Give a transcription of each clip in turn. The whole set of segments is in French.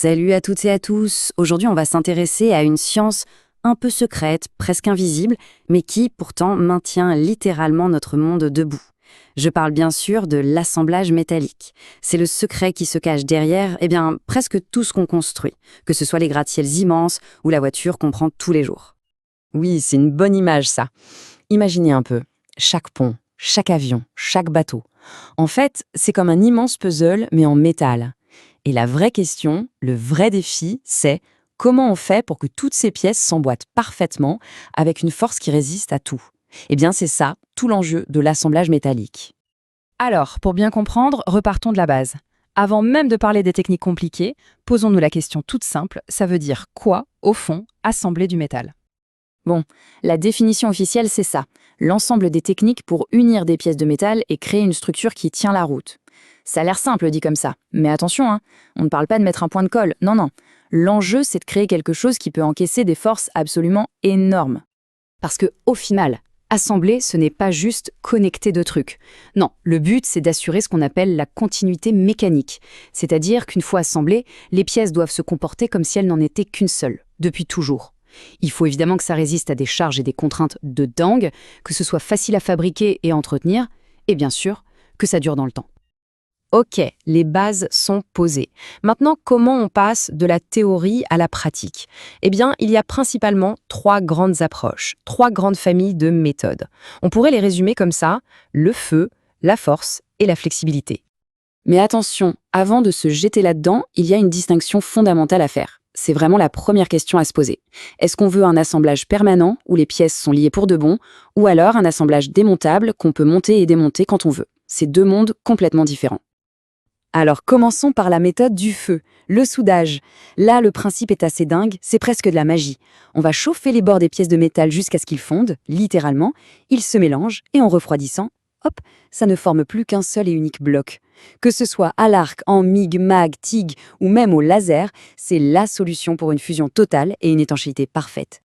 Salut à toutes et à tous. Aujourd'hui, on va s'intéresser à une science un peu secrète, presque invisible, mais qui, pourtant, maintient littéralement notre monde debout. Je parle bien sûr de l'assemblage métallique. C'est le secret qui se cache derrière, presque tout ce qu'on construit, que ce soit les gratte-ciels immenses ou la voiture qu'on prend tous les jours. Oui, c'est une bonne image, ça. Imaginez un peu, chaque pont, chaque avion, chaque bateau. En fait, c'est comme un immense puzzle, mais en métal. Et la vraie question, le vrai défi, c'est comment on fait pour que toutes ces pièces s'emboîtent parfaitement avec une force qui résiste à tout. Eh bien, c'est ça, tout l'enjeu de l'assemblage métallique. Alors, pour bien comprendre, repartons de la base. Avant même de parler des techniques compliquées, posons-nous la question toute simple, ça veut dire quoi, au fond, assembler du métal? Bon, la définition officielle, c'est ça. L'ensemble des techniques pour unir des pièces de métal et créer une structure qui tient la route. Ça a l'air simple dit comme ça, mais attention, on ne parle pas de mettre un point de colle, non. L'enjeu, c'est de créer quelque chose qui peut encaisser des forces absolument énormes. Parce que, au final, assembler, ce n'est pas juste connecter deux trucs. Non, le but, c'est d'assurer ce qu'on appelle la continuité mécanique. C'est-à-dire qu'une fois assemblées, les pièces doivent se comporter comme si elles n'en étaient qu'une seule, depuis toujours. Il faut évidemment que ça résiste à des charges et des contraintes de dingue, que ce soit facile à fabriquer et à entretenir, et bien sûr, que ça dure dans le temps. Ok, les bases sont posées. Maintenant, comment on passe de la théorie à la pratique? Eh bien, il y a principalement 3 grandes approches, 3 grandes familles de méthodes. On pourrait les résumer comme ça, le feu, la force et la flexibilité. Mais attention, avant de se jeter là-dedans, il y a une distinction fondamentale à faire. C'est vraiment la première question à se poser. Est-ce qu'on veut un assemblage permanent, où les pièces sont liées pour de bon, ou alors un assemblage démontable qu'on peut monter et démonter quand on veut? C'est 2 mondes complètement différents. Alors commençons par la méthode du feu, le soudage. Là, le principe est assez dingue, c'est presque de la magie. On va chauffer les bords des pièces de métal jusqu'à ce qu'ils fondent, littéralement, ils se mélangent et en refroidissant, hop, ça ne forme plus qu'un seul et unique bloc. Que ce soit à l'arc, en MIG, MAG, TIG ou même au laser, c'est la solution pour une fusion totale et une étanchéité parfaite.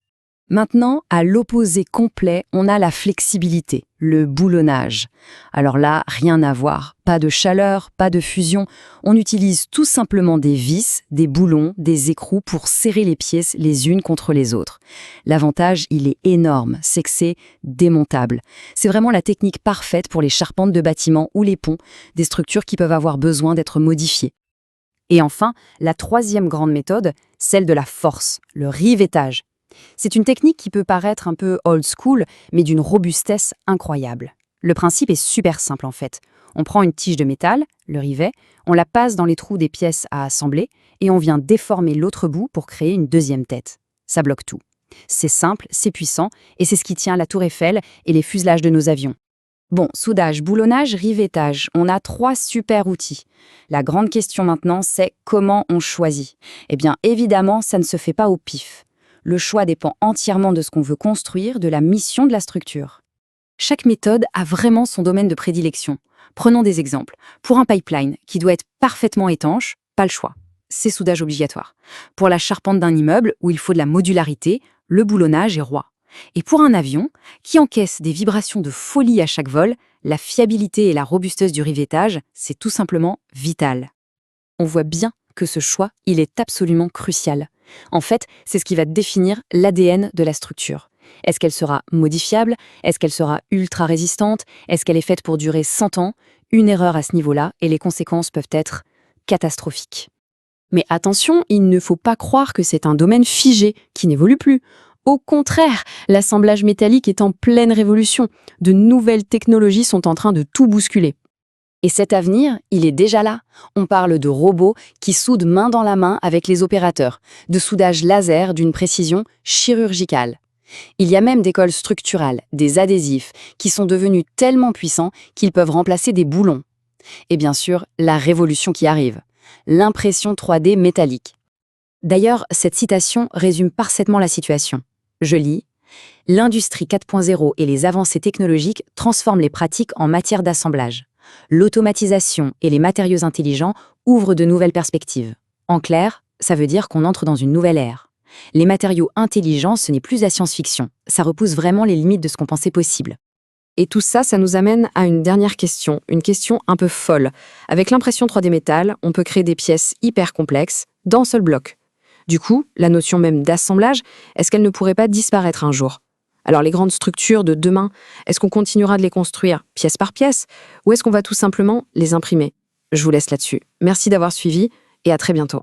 Maintenant, à l'opposé complet, on a la flexibilité, le boulonnage. Alors là, rien à voir. Pas de chaleur, pas de fusion. On utilise tout simplement des vis, des boulons, des écrous pour serrer les pièces les unes contre les autres. L'avantage, il est énorme, c'est que c'est démontable. C'est vraiment la technique parfaite pour les charpentes de bâtiments ou les ponts, des structures qui peuvent avoir besoin d'être modifiées. Et enfin, la troisième grande méthode, celle de la force, le rivetage. C'est une technique qui peut paraître un peu old school, mais d'une robustesse incroyable. Le principe est super simple en fait. On prend une tige de métal, le rivet, on la passe dans les trous des pièces à assembler et on vient déformer l'autre bout pour créer une deuxième tête. Ça bloque tout. C'est simple, c'est puissant et c'est ce qui tient la tour Eiffel et les fuselages de nos avions. Bon, soudage, boulonnage, rivetage, on a 3 super outils. La grande question maintenant, c'est comment on choisit? Eh bien, évidemment, ça ne se fait pas au pif. Le choix dépend entièrement de ce qu'on veut construire, de la mission de la structure. Chaque méthode a vraiment son domaine de prédilection. Prenons des exemples. Pour un pipeline qui doit être parfaitement étanche, pas le choix. C'est soudage obligatoire. Pour la charpente d'un immeuble où il faut de la modularité, le boulonnage est roi. Et pour un avion qui encaisse des vibrations de folie à chaque vol, la fiabilité et la robustesse du rivetage, c'est tout simplement vital. On voit bien que ce choix, il est absolument crucial. En fait, c'est ce qui va définir l'ADN de la structure. Est-ce qu'elle sera modifiable? Est-ce qu'elle sera ultra résistante? Est-ce qu'elle est faite pour durer 100 ans? Une erreur à ce niveau-là et les conséquences peuvent être catastrophiques. Mais attention, il ne faut pas croire que c'est un domaine figé, qui n'évolue plus. Au contraire, l'assemblage métallique est en pleine révolution. De nouvelles technologies sont en train de tout bousculer. Et cet avenir, il est déjà là. On parle de robots qui soudent main dans la main avec les opérateurs, de soudage laser d'une précision chirurgicale. Il y a même des colles structurales, des adhésifs, qui sont devenus tellement puissants qu'ils peuvent remplacer des boulons. Et bien sûr, la révolution qui arrive, l'impression 3D métallique. D'ailleurs, cette citation résume parfaitement la situation. Je lis « L'industrie 4.0 et les avancées technologiques transforment les pratiques en matière d'assemblage. L'automatisation et les matériaux intelligents ouvrent de nouvelles perspectives. En clair, ça veut dire qu'on entre dans une nouvelle ère. Les matériaux intelligents, ce n'est plus la science-fiction. Ça repousse vraiment les limites de ce qu'on pensait possible. » Et tout ça, ça nous amène à une dernière question, une question un peu folle. Avec l'impression 3D métal, on peut créer des pièces hyper complexes, d'un seul bloc. Du coup, la notion même d'assemblage, est-ce qu'elle ne pourrait pas disparaître un jour? Alors les grandes structures de demain, est-ce qu'on continuera de les construire pièce par pièce ou est-ce qu'on va tout simplement les imprimer? Je vous laisse là-dessus. Merci d'avoir suivi et à très bientôt.